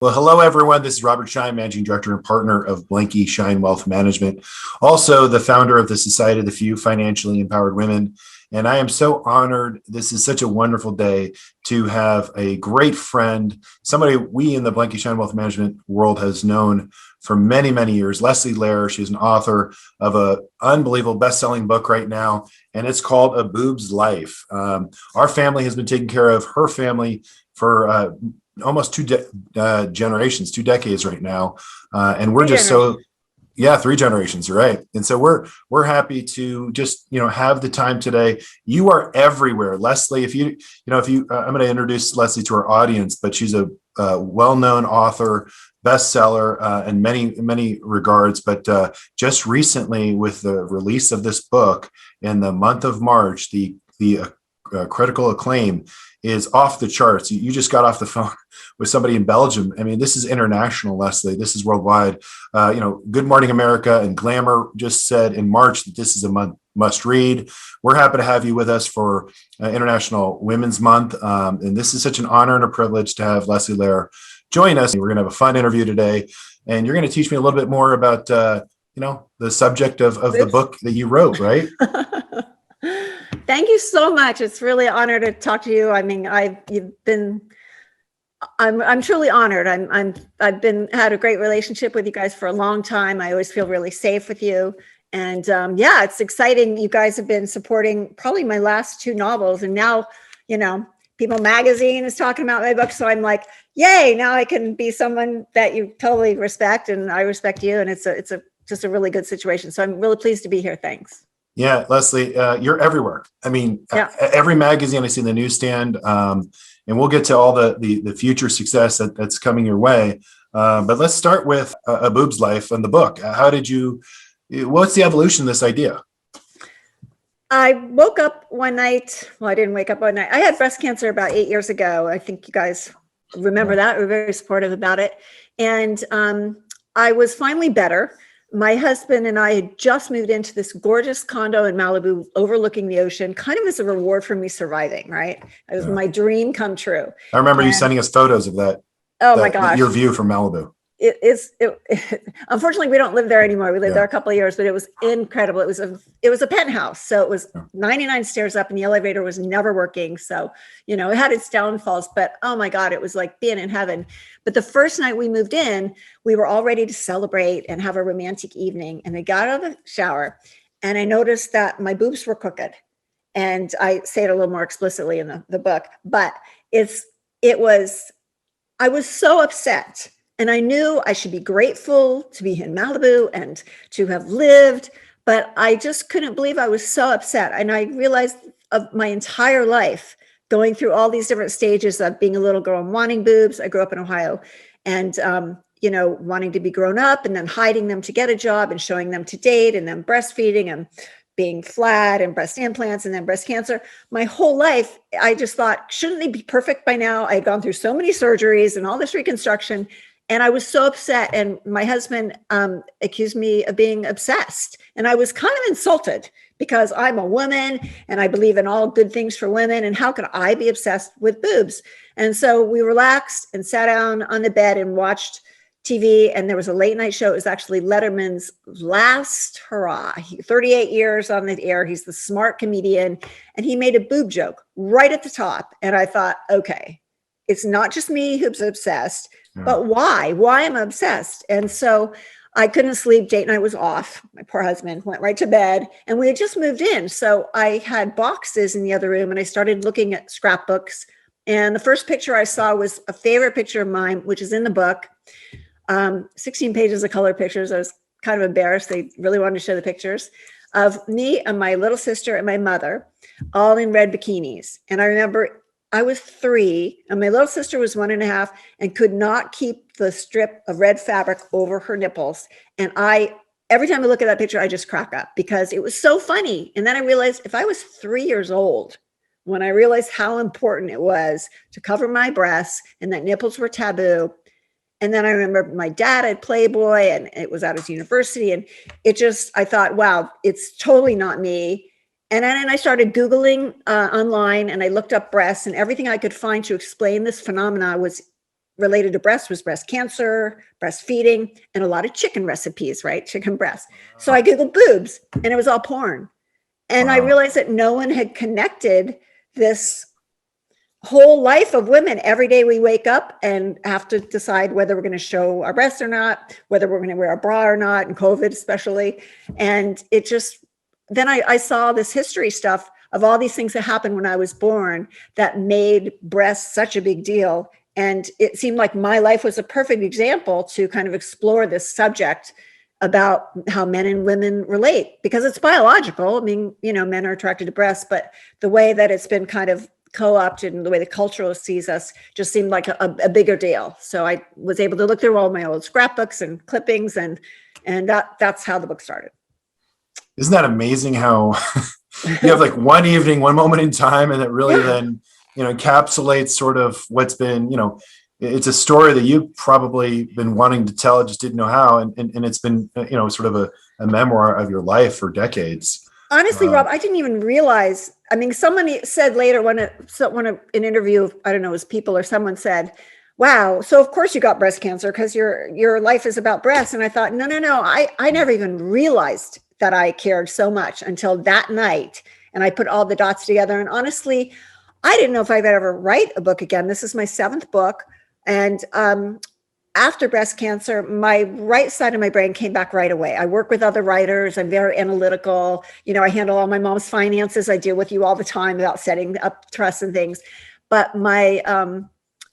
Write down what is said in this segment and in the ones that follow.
Well, hello, everyone. This is Robert Schein, Managing Director and Partner of Blanky Schein Wealth Management, also the founder of the Society of the Few Financially Empowered Women. And I am so honored. This is such a wonderful day to have a great friend, somebody we in the Blanky Schein Wealth Management world has known for many, many years, Leslie Lehr. She's an author of an unbelievable best-selling book right now, and it's called A Boob's Life. Our family has been taking care of her family for almost generations, 2 decades right now. And we're just so, yeah, 3 generations, right. And so we're happy to just, have the time today. You are everywhere. Leslie, I'm going to introduce Leslie to our audience, but she's a well-known author, bestseller in many regards. But just recently with the release of this book in the month of March, the critical acclaim is off the charts. You just got off the phone with somebody in Belgium. I mean, this is international, Leslie. This is worldwide. Good Morning America and Glamour just said in March that this is a must read. We're happy to have you with us for International Women's Month. And this is such an honor and a privilege to have Leslie Lehr join us. We're going to have a fun interview today. And you're going to teach me a little bit more about, the subject of the book that you wrote, right? Thank you so much. It's really an honor to talk to you. I mean, I'm truly honored. I've had a great relationship with you guys for a long time. I always feel really safe with you. And it's exciting. You guys have been supporting probably my last 2 novels. And now, People Magazine is talking about my book. So I'm like, yay, now I can be someone that you totally respect and I respect you. And it's just a really good situation. So I'm really pleased to be here. Thanks. Yeah, Leslie, you're everywhere. I mean, every magazine I see in the newsstand, and we'll get to all the future success that's coming your way. But let's start with A Boob's Life and the book. What's the evolution of this idea? I woke up one night. Well, I didn't wake up one night. I had breast cancer about 8 years ago. I think you guys remember that. We're very supportive about it. And I was finally better. My husband and I had just moved into this gorgeous condo in Malibu overlooking the ocean, kind of as a reward for me surviving, right? It was my dream come true. I remember you sending us photos of that. Oh my gosh. Your view from Malibu. Unfortunately, we don't live there anymore. We lived there a couple of years, but it was incredible. It was a penthouse. So it was 99 stairs up and the elevator was never working. So, it had its downfalls, but oh my God, it was like being in heaven. But the first night we moved in, we were all ready to celebrate and have a romantic evening. And I got out of the shower and I noticed that my boobs were crooked. And I say it a little more explicitly in the book, but I was so upset. And I knew I should be grateful to be in Malibu and to have lived, but I just couldn't believe I was so upset. And I realized of my entire life going through all these different stages of being a little girl and wanting boobs. I grew up in Ohio and, wanting to be grown up and then hiding them to get a job and showing them to date and then breastfeeding and being flat and breast implants and then breast cancer. My whole life, I just thought, shouldn't they be perfect by now? I had gone through so many surgeries and all this reconstruction. And I was so upset. And my husband accused me of being obsessed. And I was kind of insulted because I'm a woman and I believe in all good things for women. And how could I be obsessed with boobs? And so we relaxed and sat down on the bed and watched TV. And there was a late night show. It was actually Letterman's last hurrah. 38 years on the air. He's the smart comedian. And he made a boob joke right at the top. And I thought, okay, it's not just me who's obsessed. But why? Why am I obsessed? And so I couldn't sleep. Date night was off. My poor husband went right to bed and we had just moved in. So I had boxes in the other room and I started looking at scrapbooks. And the first picture I saw was a favorite picture of mine, which is in the book. 16 pages of color pictures. I was kind of embarrassed. They really wanted to show the pictures of me and my little sister and my mother, all in red bikinis. And I remember I was 3 and my little sister was 1.5 and could not keep the strip of red fabric over her nipples. And every time I look at that picture, I just crack up because it was so funny. And then I realized if I was 3 years old, when I realized how important it was to cover my breasts and that nipples were taboo. And then I remember my dad had Playboy and it was at his university. And I thought, wow, it's totally not me. And then I started Googling online and I looked up breasts and everything I could find to explain this phenomena was related to breast was breast cancer, breastfeeding, and a lot of chicken recipes, right? Chicken breast. So I Googled boobs and it was all porn. And I realized that no one had connected this whole life of women. Every day we wake up and have to decide whether we're going to show our breasts or not, whether we're going to wear a bra or not, and COVID especially. And it just, then I saw this history stuff of all these things that happened when I was born that made breasts such a big deal. And it seemed like my life was a perfect example to kind of explore this subject about how men and women relate, because it's biological. I mean, you know, men are attracted to breasts, but the way that it's been kind of co-opted and the way the culture sees us just seemed like a bigger deal. So I was able to look through all my old scrapbooks and clippings, and that's how the book started. Isn't that amazing how you have like one evening, one moment in time, and it really then, you know, encapsulates sort of what's been, you know, it's a story that you've probably been wanting to tell, just didn't know how. And it's been, you know, sort of a memoir of your life for decades. Honestly, Rob, I didn't even realize. I mean, somebody said later when an interview, I don't know, it was People or someone said, wow, so of course you got breast cancer because your life is about breasts. And I thought, no. I never even realized that I cared so much until that night. And I put all the dots together. And honestly, I didn't know if I'd ever write a book again. This is my 7th book. And after breast cancer, my right side of my brain came back right away. I work with other writers. I'm very analytical. You know, I handle all my mom's finances. I deal with you all the time about setting up trusts and things. But my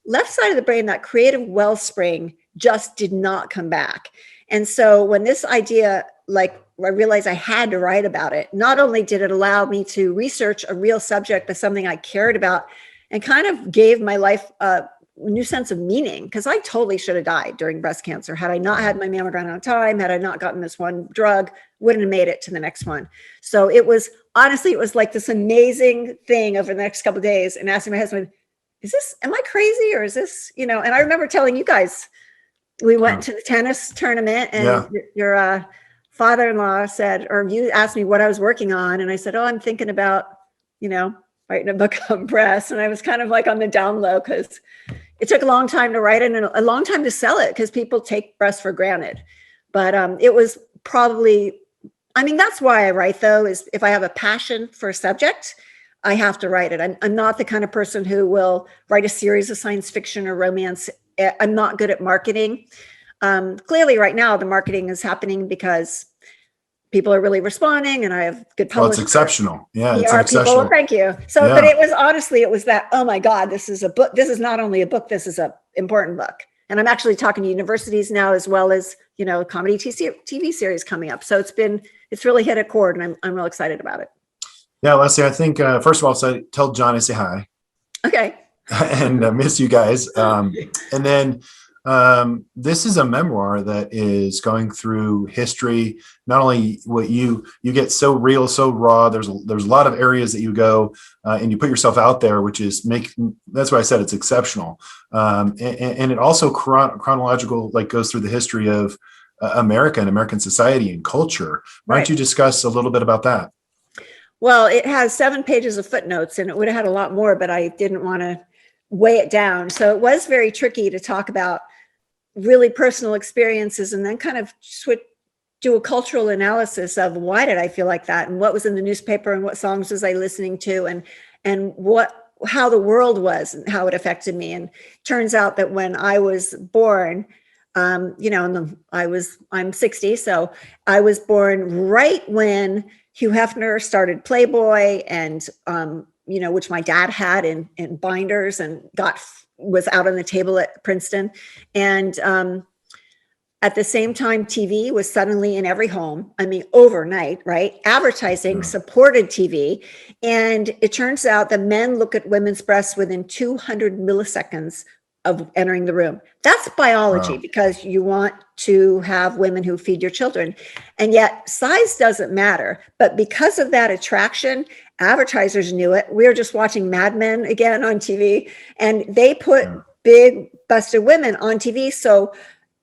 left side of the brain, that creative wellspring, just did not come back. And so when this idea, like, I realized I had to write about it, not only did it allow me to research a real subject, but something I cared about, and kind of gave my life a new sense of meaning, because I totally should have died during breast cancer. Had I not had my mammogram on time, had I not gotten this one drug, wouldn't have made it to the next one. So it was, honestly, it was like this amazing thing over the next couple of days, and asking my husband, am I crazy, or is this, you know? And I remember telling you guys, we went to the tennis tournament, and your father-in-law said, or you asked me what I was working on. And I said, I'm thinking about, you know, writing a book on breasts. And I was kind of like on the down low, because it took a long time to write it and a long time to sell it, because people take breasts for granted. But it was probably, I mean, that's why I write, though, is if I have a passion for a subject, I have to write it. I'm not the kind of person who will write a series of science fiction or romance. I'm not good at marketing. Clearly right now the marketing is happening because people are really responding, and I have good publishers. Well, it's exceptional. Yeah, it's exceptional. Well, thank you. So, but it was honestly, it was that, oh my God, this is a book. This is not only a book, this is an important book. And I'm actually talking to universities now, as well as, you know, comedy TV series coming up. So it's really hit a chord, and I'm real excited about it. Yeah, Leslie, I think, first of all, tell John I say hi. Okay. And miss you guys. And then this is a memoir that is going through history. Not only what you get so real, so raw. There's a lot of areas that you go and you put yourself out there, which is that's why I said it's exceptional. And it also chronological, like, goes through the history of America and American society and culture. Why don't you discuss a little bit about that? Well, it has 7 pages of footnotes, and it would have had a lot more, but I didn't want to weigh it down. So it was very tricky to talk about really personal experiences and then kind of do a cultural analysis of why did I feel like that, and what was in the newspaper, and what songs was I listening to, and how the world was and how it affected me. And turns out that when I was born, you know, I'm 60, so I was born right when Hugh Hefner started Playboy, and you know, which my dad had in binders and was out on the table at Princeton. And at the same time, TV was suddenly in every home. I mean, overnight, right? Advertising supported TV. And it turns out that men look at women's breasts within 200 milliseconds of entering the room. That's biology, because you want to have women who feed your children. And yet size doesn't matter. But because of that attraction, advertisers knew it. We were just watching Mad Men again on TV, and they put big busted women on TV. So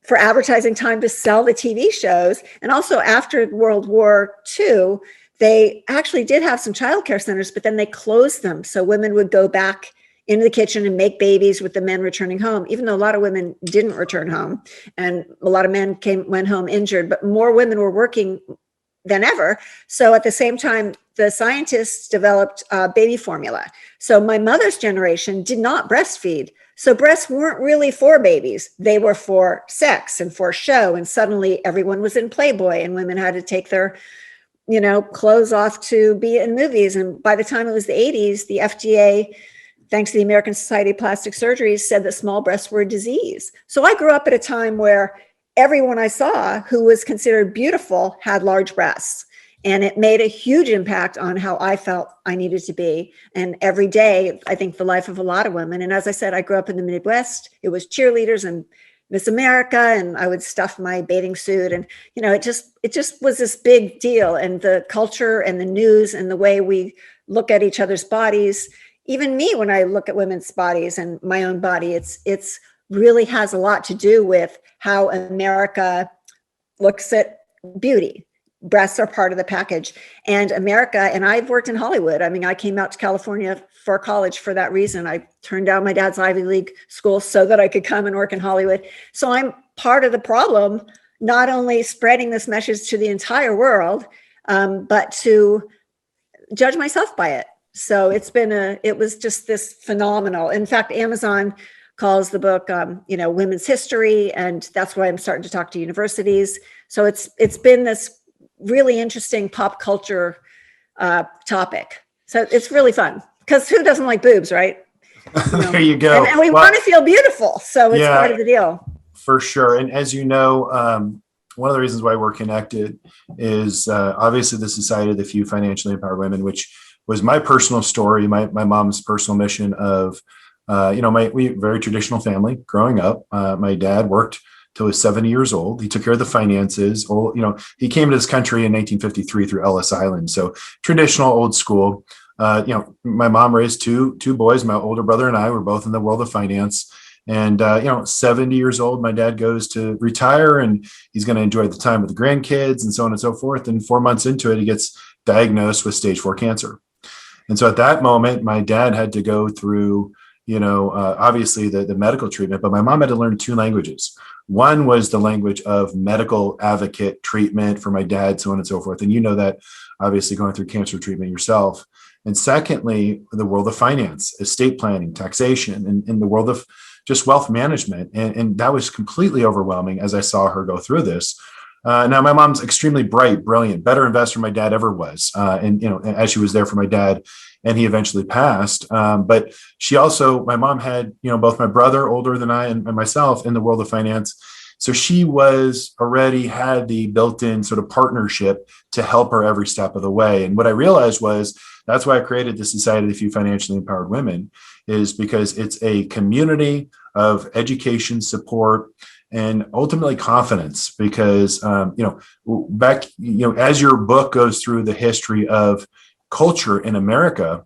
for advertising time to sell the TV shows. And also after World War II, they actually did have some childcare centers, but then they closed them. So women would go back into the kitchen and make babies with the men returning home, even though a lot of women didn't return home and a lot of men went home injured, but more women were working than ever. So at the same time, the scientists developed baby formula. So my mother's generation did not breastfeed. So breasts weren't really for babies. They were for sex and for show. And suddenly everyone was in Playboy and women had to take their, clothes off to be in movies. And by the time it was the 80s, the FDA, thanks to the American Society of Plastic Surgery, said that small breasts were a disease. So I grew up at a time where everyone I saw who was considered beautiful had large breasts. And it made a huge impact on how I felt I needed to be. And every day, I think the life of a lot of women. And as I said, I grew up in the Midwest. It was cheerleaders and Miss America, and I would stuff my bathing suit. And, it just was this big deal. And the culture and the news and the way we look at each other's bodies, even me, when I look at women's bodies and my own body, it's really has a lot to do with how America looks at beauty. Breasts are part of the package. And America, and I've worked in Hollywood. I mean, I came out to California for college for that reason. I turned down my dad's Ivy League school so that I could come and work in Hollywood. So I'm part of the problem, not only spreading this message to the entire world, but to judge myself by it. So it was just this phenomenal. In fact, Amazon calls the book, women's history. And that's why I'm starting to talk to universities. So it's been this really interesting pop culture topic. So it's really fun because who doesn't like boobs, right? There you go. And we want to feel beautiful. So it's part of the deal. For sure. And as you know, one of the reasons why we're connected is obviously the Society of the Few Financially Empowered Women, which was my personal story, my mom's personal mission of, we very traditional family growing up. My dad worked till he was 70 years old. He took care of the finances. He came to this country in 1953 through Ellis Island. So traditional, old school. My mom raised two boys. My older brother and I were both in the world of finance. And 70 years old, my dad goes to retire, and he's going to enjoy the time with the grandkids and so on and so forth. And 4 months into it, he gets diagnosed with stage 4 cancer. And so at that moment, my dad had to go through, obviously the medical treatment, but my mom had to learn 2 languages. One was the language of medical advocate treatment for my dad, so on and so forth. And that obviously going through cancer treatment yourself. And secondly, the world of finance, estate planning, taxation, and in the world of just wealth management. And that was completely overwhelming as I saw her go through this. Now, my mom's extremely bright, brilliant, better investor my dad ever was. And as she was there for my dad, and he eventually passed. But my mom had, both my brother older than I and myself in the world of finance. So she already had the built-in sort of partnership to help her every step of the way. And what I realized was that's why I created the Society of the Few Financially Empowered Women, is because it's a community of education, support, and ultimately confidence. Because, as your book goes through the history of culture in America,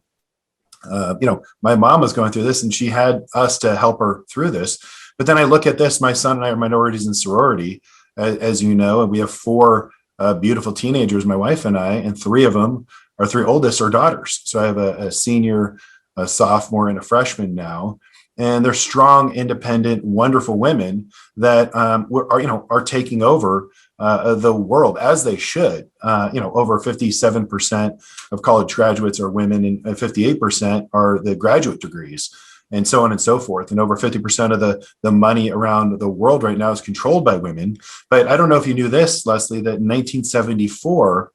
my mom was going through this and she had us to help her through this. But then I look at this, my son and I are minorities in sorority, as you know, and we have 4 beautiful teenagers, my wife and I, and 3 of them, our 3 oldest are daughters. So I have a senior, a sophomore, and a freshman now. And they're strong, independent, wonderful women that are taking over the world, as they should. Over 57% of college graduates are women, and 58% are the graduate degrees, and so on and so forth. And over 50% of the money around the world right now is controlled by women. But I don't know if you knew this, Leslie, that in 1974,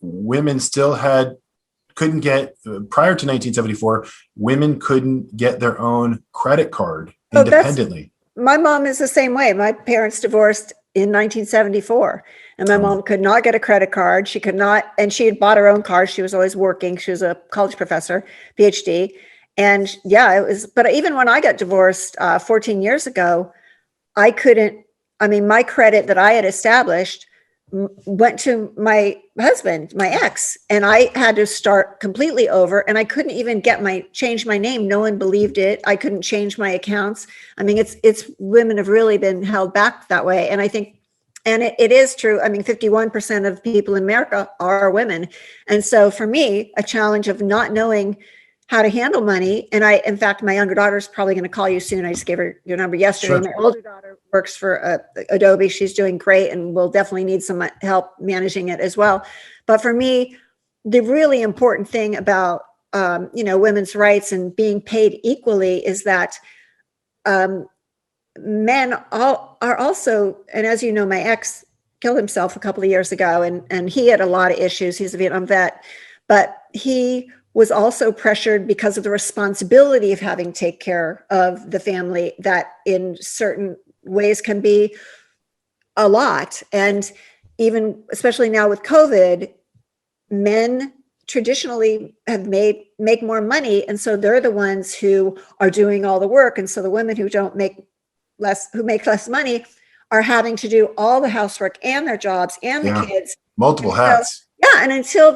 women still couldn't get, prior to 1974, women couldn't get their own credit card independently. My mom is the same way. My parents divorced in 1974, and my mom could not get a credit card. She could not, and she had bought her own car. She was always working. She was a college professor, PhD. And it was, but even when I got divorced 14 years ago, my credit that I had established went to my husband, my ex, and I had to start completely over, and I couldn't even change my name. No one believed it. I couldn't change my accounts. It's women have really been held back that way. And I think, and it is true. 51% of people in America are women. And so for me, a challenge of not knowing how to handle money. And in fact, my younger daughter's probably going to call you soon. I just gave her your number yesterday. Sure. My older daughter works for Adobe. She's doing great and will definitely need some help managing it as well. But for me, the really important thing about, women's rights and being paid equally is that men are also, and as you know, my ex killed himself a couple of years ago, and he had a lot of issues. He's a Vietnam vet, but he was also pressured because of the responsibility of having to take care of the family that in certain ways can be a lot. And even, especially now with COVID, men traditionally have make more money. And so they're the ones who are doing all the work. And so the women who make less money are having to do all the housework and their jobs and the kids. Multiple hats. And until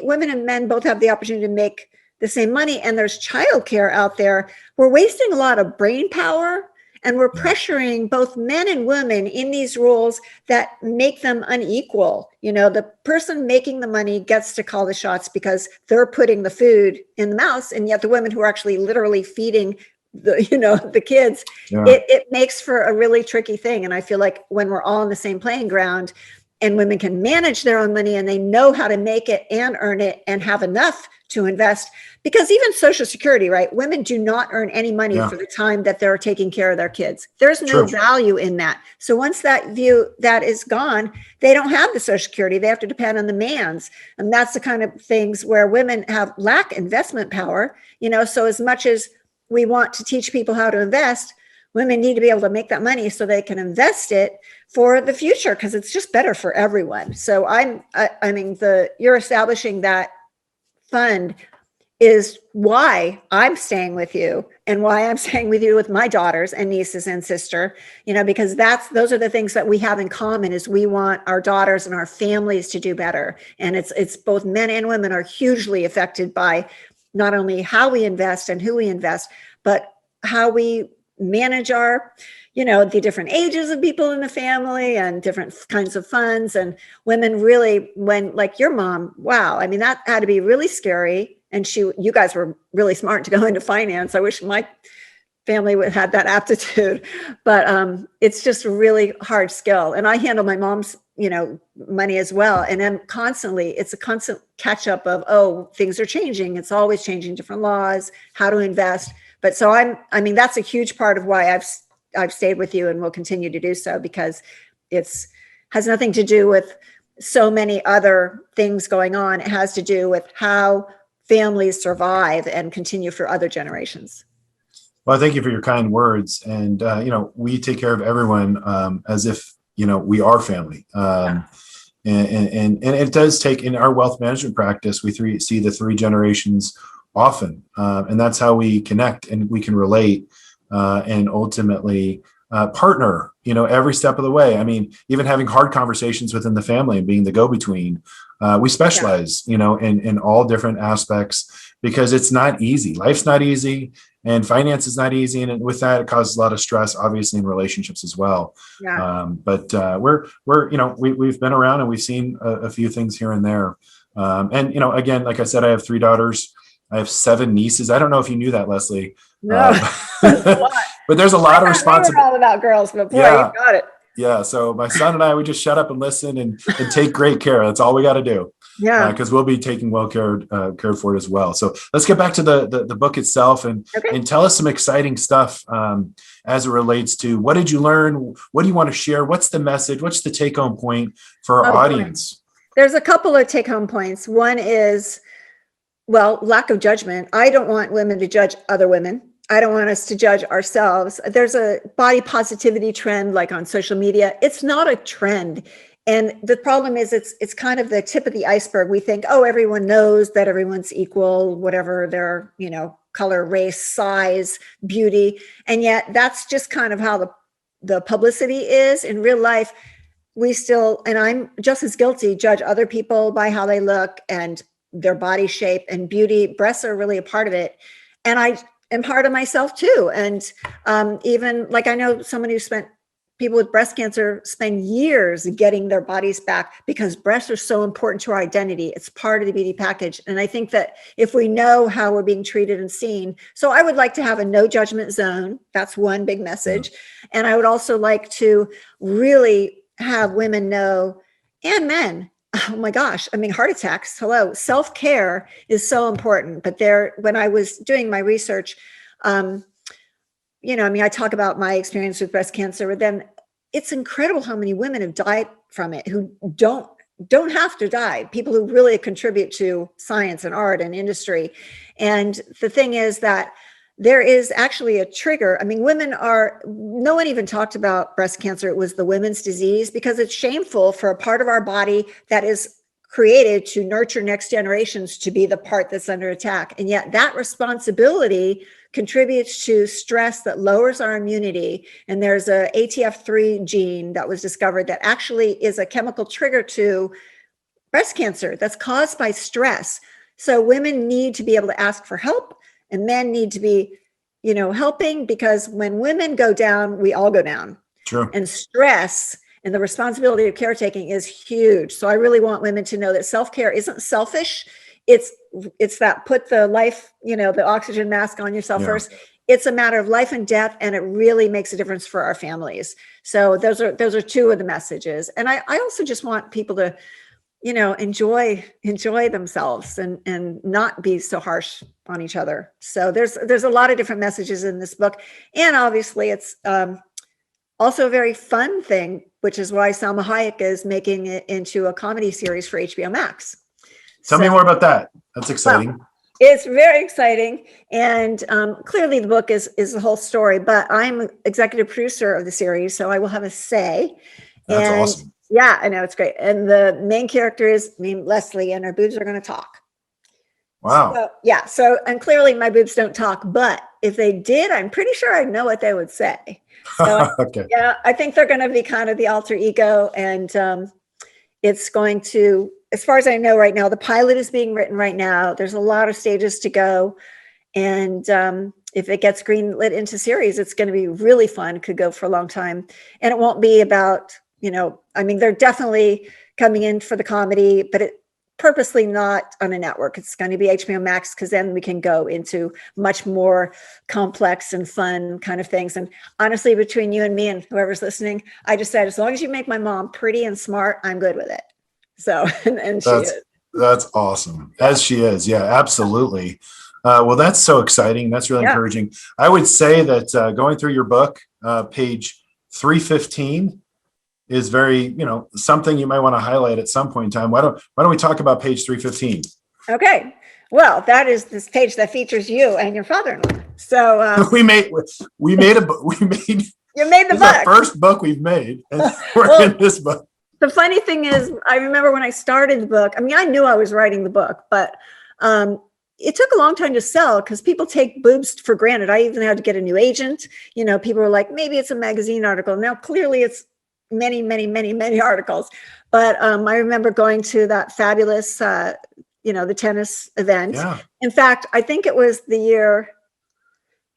women and men both have the opportunity to make the same money and there's childcare out there, we're wasting a lot of brain power and we're pressuring both men and women in these roles that make them unequal. The person making the money gets to call the shots because they're putting the food in the mouths, and yet the women who are actually literally feeding the kids, it makes for a really tricky thing. And I feel like when we're all on the same playing ground and women can manage their own money and they know how to make it and earn it and have enough to invest, because even Social Security, right? Women do not earn any money for the time that they're taking care of their kids. There's no value in that. So once that is gone, they don't have the Social Security. They have to depend on the man's. And that's the kind of things where women lack investment power, so as much as we want to teach people how to invest, women need to be able to make that money so they can invest it for the future, because it's just better for everyone. So you're establishing that fund is why I'm staying with you and why I'm staying with you with my daughters and nieces and sister, because those are the things that we have in common is we want our daughters and our families to do better. And it's both men and women are hugely affected by not only how we invest and who we invest, but how we manage our, the different ages of people in the family and different kinds of funds. And women really, when like your mom, wow, that had to be really scary. And you guys were really smart to go into finance. I wish my family would have had that aptitude, but it's just a really hard skill. And I handle my mom's, money as well. And then it's a constant catch up of, things are changing. It's always changing, different laws, how to invest. But so that's a huge part of why I've stayed with you and will continue to do so, because has nothing to do with so many other things going on. It has to do with how families survive and continue for other generations. Well, thank you for your kind words. And, we take care of everyone as if, we are family. And it does take, in our wealth management practice, we see the three generations often. And that's how we connect and we can relate and ultimately partner, every step of the way. Even having hard conversations within the family and being the go-between, we specialize, in all different aspects, because it's not easy. Life's not easy and finance is not easy. And with that, it causes a lot of stress, obviously, in relationships as well. But we've been around and we've seen a few things here and there. And, again, like I said, I have 3 daughters. I have 7 nieces. I don't know if you knew that, Leslie. No, but there's a lot of responsibility. All about girls, but boy, you got it. Yeah. So my son and I, we just shut up and listen and take great care. That's all we got to do. Yeah. Because we'll be taking well cared for it as well. So let's get back to the book itself and tell us some exciting stuff as it relates to what did you learn? What do you want to share? What's the message? What's the take home point for our audience? There's a couple of take home points. One is, lack of judgment. I don't want women to judge other women. I don't want us to judge ourselves. There's a body positivity trend, like on social media. It's not a trend. And the problem is it's kind of the tip of the iceberg. We think, everyone knows that everyone's equal, whatever their, color, race, size, beauty. And yet that's just kind of how the publicity is. In real life, we still, and I'm just as guilty, judge other people by how they look and their body shape and beauty. Breasts are really a part of it. And I am hard on myself too. And even like I know someone who spent people with breast cancer spend years getting their bodies back because breasts are so important to our identity. It's part of the beauty package. And I think that if we know how we're being treated and seen, so I would like to have a no judgment zone. That's one big message. And I would also like to really have women know, and men, oh my gosh, I mean, heart attacks, hello, self-care is so important. But when I was doing my research, I talk about my experience with breast cancer, but then it's incredible how many women have died from it who don't have to die, people who really contribute to science and art and industry. And the thing is that there is actually a trigger. I mean, no one even talked about breast cancer. It was the women's disease because it's shameful for a part of our body that is created to nurture next generations to be the part that's under attack. And yet that responsibility contributes to stress that lowers our immunity. And there's a ATF3 gene that was discovered that actually is a chemical trigger to breast cancer that's caused by stress. So women need to be able to ask for help, and men need to be, helping, because when women go down, we all go down. True. And stress and the responsibility of caretaking is huge. So I really want women to know that self-care isn't selfish. It's that put the life, the oxygen mask on yourself first. It's a matter of life and death, and it really makes a difference for our families. So those are two of the messages. And I also just want people to, enjoy themselves and not be so harsh on each other. So there's a lot of different messages in this book. And obviously it's also a very fun thing, which is why Salma Hayek is making it into a comedy series for HBO Max. Tell me more about that. That's exciting. Well, it's very exciting. And clearly the book is the whole story, but I'm executive producer of the series, so I will have a say. That's awesome. Yeah, I know, it's great. And the main character is named Leslie, and her boobs are going to talk. Wow. And clearly my boobs don't talk, but if they did, I'm pretty sure I know what they would say. So okay. Yeah, I think they're going to be kind of the alter ego, and it's going to, as far as I know right now, the pilot is being written right now. There's a lot of stages to go. And if it gets greenlit into series, it's going to be really fun. It could go for a long time. And it won't be about, they're definitely coming in for the comedy, but it purposely not on a network. It's going to be HBO Max, because then we can go into much more complex and fun kind of things. And honestly, between you and me and whoever's listening, I just said, as long as you make my mom pretty and smart, I'm good with it. So, and she is. That's awesome. As she is. Yeah, absolutely. Well, that's so exciting. That's really encouraging. I would say that going through your book, page 315 is very, something you might want to highlight at some point in time. Why don't we talk about page 315? Okay. Well, that is this page that features you and your father-in-law. So we made a book. You made the book. The first book we've made, and we're in this book. The funny thing is, I remember when I started the book, I knew I was writing the book, but it took a long time to sell because people take boobs for granted. I even had to get a new agent. People were like, maybe it's a magazine article. Now, clearly it's many, many, many, many articles. But I remember going to that fabulous, the tennis event. Yeah. In fact, I think it was the year,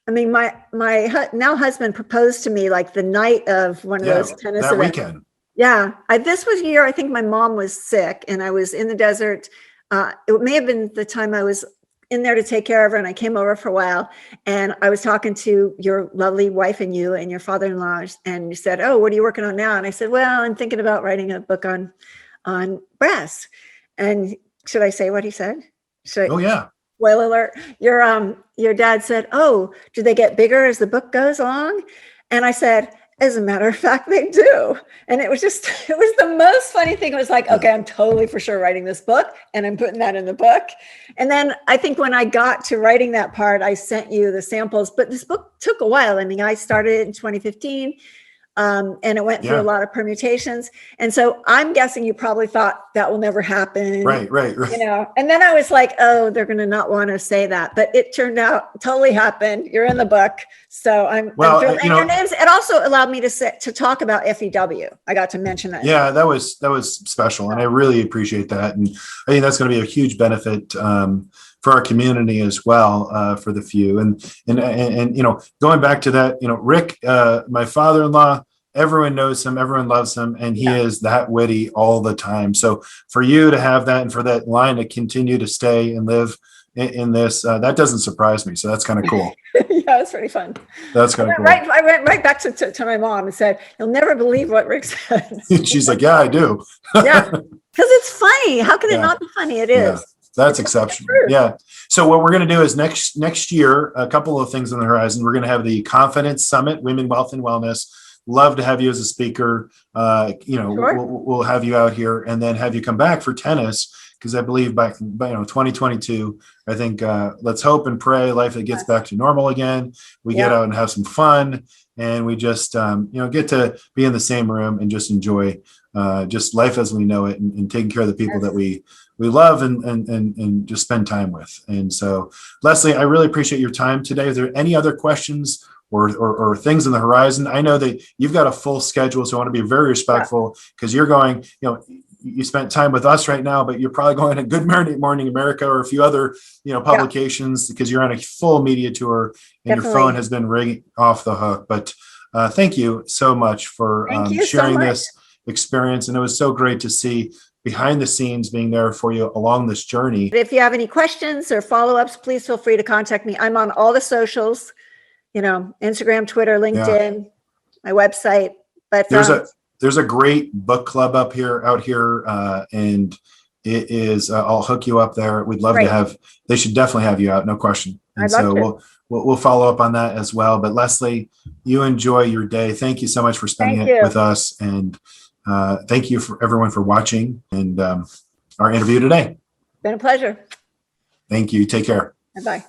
my now husband proposed to me like the night of one of those tennis that events. Weekend. Yeah. This was a year, I think my mom was sick and I was in the desert. It may have been the time I was in there to take care of her, and I came over for a while, and I was talking to your lovely wife and you and your father-in-law, and you said, "Oh, what are you working on now?" And I said, "Well, I'm thinking about writing a book on breasts." And should I say what he said? Oh yeah. Spoiler alert. Your dad said, "Oh, do they get bigger as the book goes along?" And I said, "As a matter of fact, they do." And it was the most funny thing. It was like, okay, I'm totally for sure writing this book, and I'm putting that in the book. And then I think when I got to writing that part, I sent you the samples, but this book took a while. I started it in 2015. And it went through a lot of permutations. And so I'm guessing you probably thought that will never happen. Right. And then I was like, oh, they're going to not want to say that. But it turned out totally happened. You're in the book. So I'm thrilled. And your names, it also allowed me to talk about FEW. I got to mention that. Yeah, that was special. And I really appreciate that. And I think that's going to be a huge benefit for our community as well, for the few. And going back to that, Rick, my father-in-law, everyone knows him, everyone loves him, and he Yeah. is that witty all the time. So for you to have that and for that line to continue to stay and live in this, that doesn't surprise me. So that's kind of cool. Yeah, it's pretty fun. That's kind of cool. I went right back to my mom and said, "You'll never believe what Rick said." She's like, yeah, I do. Yeah, because it's funny. How can it Yeah. not be funny? It Yeah. is. That's It's exceptional. true. Yeah. So what we're going to do is next year, a couple of things on the horizon. We're going to have the Confidence Summit, Women, Wealth, and Wellness. Love to have you as a speaker. Sure. We'll have you out here and then have you come back for tennis, because I believe back 2022, I think let's hope and pray life that gets back to normal again. We get out and have some fun, and we just get to be in the same room and just enjoy just life as we know it, and taking care of the people that we love and just spend time with. And so, Leslie, I really appreciate your time today. Are there any other questions or things on the horizon? I know that you've got a full schedule, so I want to be very respectful, because you're going, you spent time with us right now, but you're probably going to Good Morning America or a few other, publications, because you're on a full media tour and Definitely. your phone has been ringing off the hook. But thank you so much for Thank you so sharing much. this experience. And it was so great to see behind the scenes being there for you along this journey. If you have any questions or follow-ups, please feel free to contact me. I'm on all the socials, Instagram, Twitter, LinkedIn, my website. But there's a great book club out here, and it is. I'll hook you up there. We'd love to have. They should definitely have you out, no question. And I'd love so we'll follow up on that as well. But Leslie, you enjoy your day. Thank you so much for spending it with us, and thank you for everyone for watching and our interview today. Been a pleasure. Thank you. Take care. Bye-bye.